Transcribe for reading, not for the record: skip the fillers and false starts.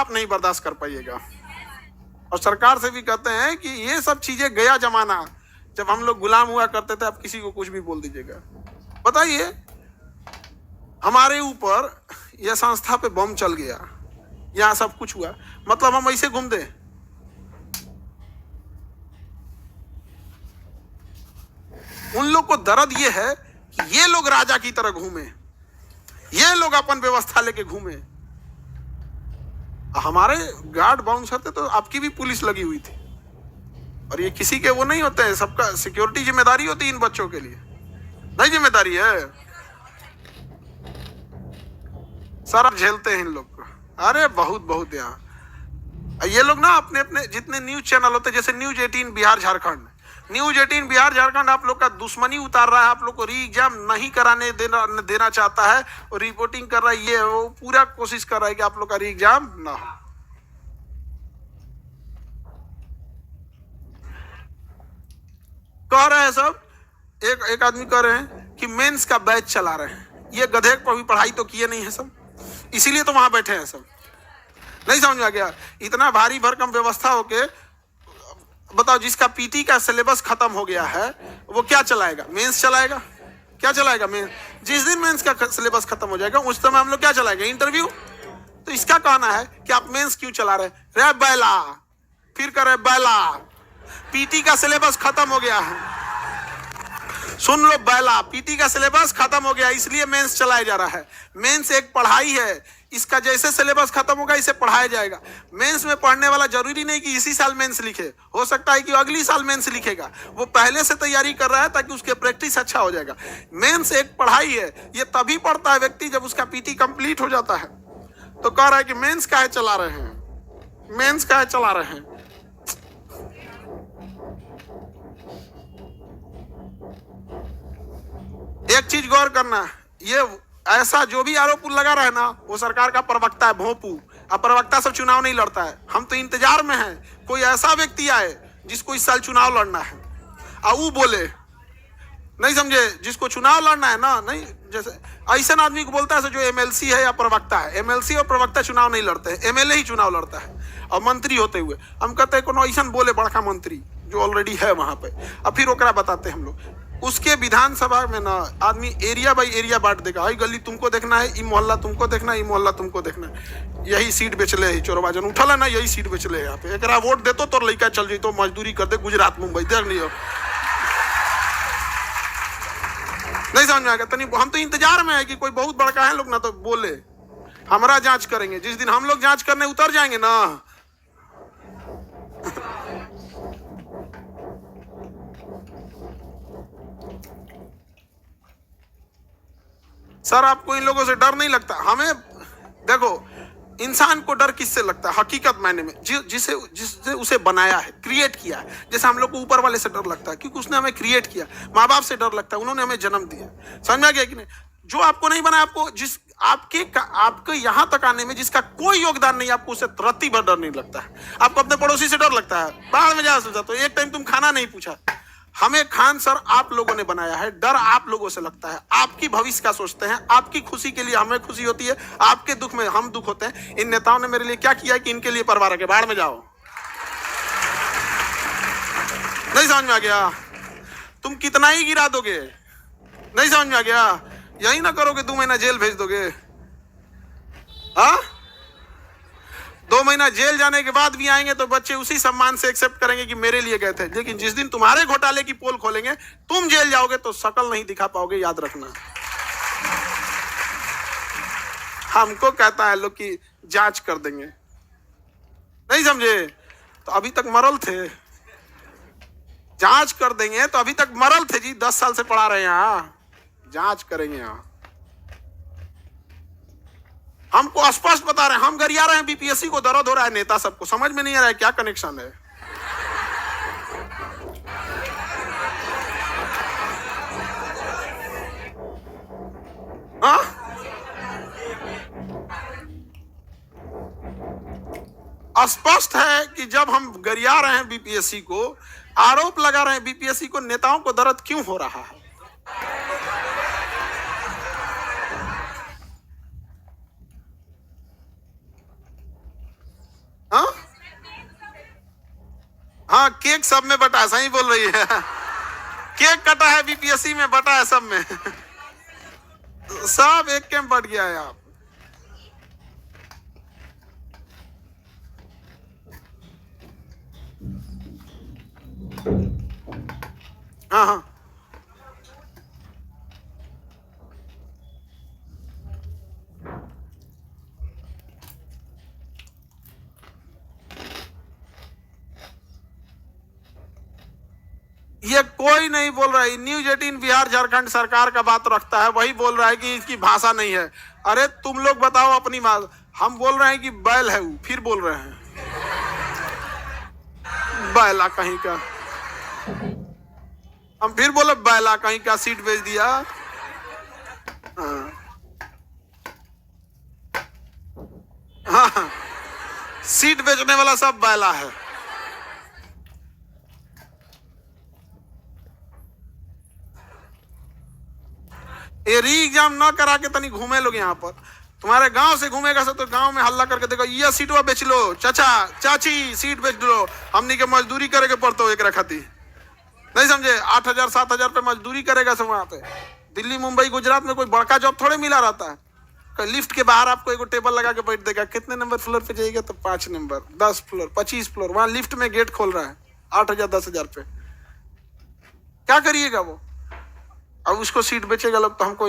आप नहीं बर्दाश्त कर पाइएगा। और सरकार से भी कहते हैं कि ये सब चीजें गया जमाना, जब हम लोग गुलाम हुआ करते थे, आप किसी को कुछ भी बोल दीजिएगा। बताइए, हमारे ऊपर यह संस्था पे बम चल गया, यहाँ सब कुछ हुआ, मतलब हम ऐसे घूम दे? उन लोग को दर्द ये है कि ये लोग राजा की तरह घूमे, ये लोग अपन व्यवस्था लेके घूमे। हमारे गार्ड बाउंसर थे तो आपकी भी पुलिस लगी हुई थी, और ये किसी के वो नहीं होते हैं, सबका सिक्योरिटी जिम्मेदारी होती है इन बच्चों के लिए, नहीं जिम्मेदारी है? सर आप झेलते हैं इन लोग को, अरे बहुत बहुत। यहाँ ये लोग ना अपने अपने जितने न्यूज चैनल होते हैं, जैसे न्यूज 18 बिहार झारखंड, न्यूज 18 बिहार झारखंड आप लोग का दुश्मनी उतार रहा है, आप लोग को री एग्जाम नहीं कराने देना चाहता है, और रिपोर्टिंग कर रहा है, ये वो पूरा कोशिश कर रहा है कि आप लोग का री एग्जाम ना हो। कह रहे हैं सब, एक आदमी कह रहे हैं कि मेंस का बैच चला रहे हैं, ये गधे पर भी पढ़ाई तो किए नहीं है सब, इसीलिए तो वहां बैठे हैं सब। नहीं समझ में गया? इतना भारी भरकम व्यवस्था होके बताओ, जिसका पीटी का सिलेबस खत्म हो गया है वो क्या चलाएगा? मेंस चलाएगा? क्या चलाएगा मेंस? जिस दिन मेंस का सिलेबस खत्म हो जाएगा उस समय हम लोग क्या चलाएंगे? इंटरव्यू। तो इसका कहना है कि आप मेंस क्यों चला रहे? रे बैला, फिर करे बैला, पीटी का सिलेबस खत्म हो गया है, सुन लो बैला, पीटी का सिलेबस खत्म हो गया, इसलिए मेंस चलाया जा रहा है। मेंस एक पढ़ाई है, इसका जैसे सिलेबस खत्म होगा इसे पढ़ाया जाएगा। मेंस में पढ़ने वाला जरूरी नहीं कि इसी साल मेंस लिखे, हो सकता है कि अगली साल मेंस लिखेगा, वो पहले से तैयारी कर रहा है ताकि उसके प्रैक्टिस अच्छा हो जाएगा। मेंस एक पढ़ाई है, ये तभी पढ़ता है व्यक्ति जब उसका पीटी कंप्लीट हो जाता है। तो कह रहा है कि मेंस काहे चला रहे हैं, मेंस काहे चला रहे हैं? एक चीज गौर करना, ये ऐसा जो भी आरोप लगा रहा है ना, वो सरकार का प्रवक्ता है, भोंपू। अब प्रवक्ता सब चुनाव नहीं लड़ता है, हम तो इंतजार में हैं कोई ऐसा व्यक्ति आए जिसको इस साल चुनाव लड़ना है, और वो बोले, नहीं समझे, जिसको चुनाव लड़ना है ना, नहीं जैसे ऐसा आदमी को बोलता है जो एमएलसी है या प्रवक्ता है। एमएलसी और प्रवक्ता चुनाव नहीं लड़ते हैं, एमएलए ही चुनाव लड़ता है, और मंत्री होते हुए हम कहते हैं कोनो ऐसा बोले बड़का मंत्री जो ऑलरेडी है वहां पे, अब फिर ओकरा बताते हम लोग। उसके विधानसभा में ना आदमी एरिया बाई एरिया बांट देगा, आई गली तुमको देखना है, ई मोहल्ला तुमको देखना है, ई मोहल्ला तुमको देखना है, यही सीट बेचले है, चोरबा जन उठल है ना, यही सीट बेचले है यहाँ पे, एकरा वोट देतो तो लड़का चल जइतो मजदूरी कर दे गुजरात मुंबई, देख लियो। नहीं समझ में आएगा? तनी हम तो इंतजार में है कि कोई बहुत बड़का है लोग ना तो बोले, हमारा जांच करेंगे। जिस दिन हम लोग जांच करने उतर जाएंगे ना, सर आपको इन लोगों से डर नहीं लगता? हमें देखो, इंसान को डर किससे लगता है हकीकत मायने में? जिससे उसे बनाया है, क्रिएट किया है। जैसे हम लोग को ऊपर वाले से डर लगता है क्योंकि उसने हमें क्रिएट किया। माँ बाप से डर लगता है, उन्होंने हमें जन्म दिया। समझ में गया कि नहीं? जो आपको नहीं बनाया, आपको जिस आपके यहां तक आने में जिसका कोई योगदान नहीं, आपको उससे रत्ती भर डर नहीं लगता है। आपको अपने पड़ोसी से डर लगता है, बाहर में जा सोचा तो एक टाइम तुम खाना नहीं पूछा। हमें खान सर आप लोगों ने बनाया है, डर आप लोगों से लगता है, आपकी भविष्य का सोचते हैं, आपकी खुशी के लिए हमें खुशी होती है, आपके दुख में हम दुख होते हैं। इन नेताओं ने मेरे लिए क्या किया कि इनके लिए परवाह रखे, बाहर में जाओ। नहीं समझ में आ गया? तुम कितना ही गिरा दोगे, नहीं समझ में आ गया? यही ना करोगे 2 महीना जेल भेज दोगे? हाँ, 2 महीना जेल जाने के बाद भी आएंगे तो बच्चे उसी सम्मान से एक्सेप्ट करेंगे कि मेरे लिए गए थे। लेकिन जिस दिन तुम्हारे घोटाले की पोल खोलेंगे, तुम जेल जाओगे तो शकल नहीं दिखा पाओगे, याद रखना। हमको कहता है लोग कि जांच कर देंगे, नहीं समझे? तो अभी तक मरल थे, जांच कर देंगे तो अभी तक मरल थे जी। 10 साल से पढ़ा रहे हैं यहाँ, जांच करेंगे यहाँ। हमको स्पष्ट बता रहे हैं, हम गरिया रहे हैं, बीपीएससी को दर्द हो रहा है, नेता सबको समझ में नहीं आ रहा है क्या कनेक्शन है। स्पष्ट है कि जब हम गरिया रहे हैं बीपीएससी को, आरोप लगा रहे हैं बीपीएससी को, नेताओं को दर्द क्यों हो रहा है? हाँ, केक सब में बटा है, सही बोल रही है। केक कटा है बीपीएससी में, बटा है सब में। सब एक के में बट गया है आप। हाँ हाँ, ये कोई नहीं बोल रहा है। न्यूज 18 बिहार झारखंड सरकार का बात रखता है, वही बोल रहा है कि इसकी भाषा नहीं है। अरे तुम लोग बताओ अपनी बात। हम बोल रहे हैं कि बैल है वो, फिर बोल रहे हैं बैला कहीं का। हम फिर बोले बैला कहीं का, सीट बेच दिया। हाँ हाँ, सीट बेचने वाला सब बैला है। ये री एग्जाम न करा के तनी घूमे लोग यहाँ पर। तुम्हारे गांव से घूमेगा सब तो गांव में हल्ला करके देखो, ये सीटवा बेच लो, चाचा चाची सीट बेच लो, हमनी के मजदूरी करे के पड़ता हो एक रखती। नहीं समझे? 8,000 7,000 पे मजदूरी करेगा सब वहां पे। दिल्ली मुंबई गुजरात में कोई बड़का जॉब थोड़े मिला रहता है। कोई लिफ्ट के बाहर आपको एक टेबल लगा के बैठ देगा, कितने नंबर फ्लोर पे जाइएगा तो 5 नंबर, 10 फ्लोर, 25 फ्लोर, वहां लिफ्ट में गेट खोल रहा है 8,000 10,000 पे। क्या करिएगा वो? अब उसको सीट बेचेगा लोग तो हमको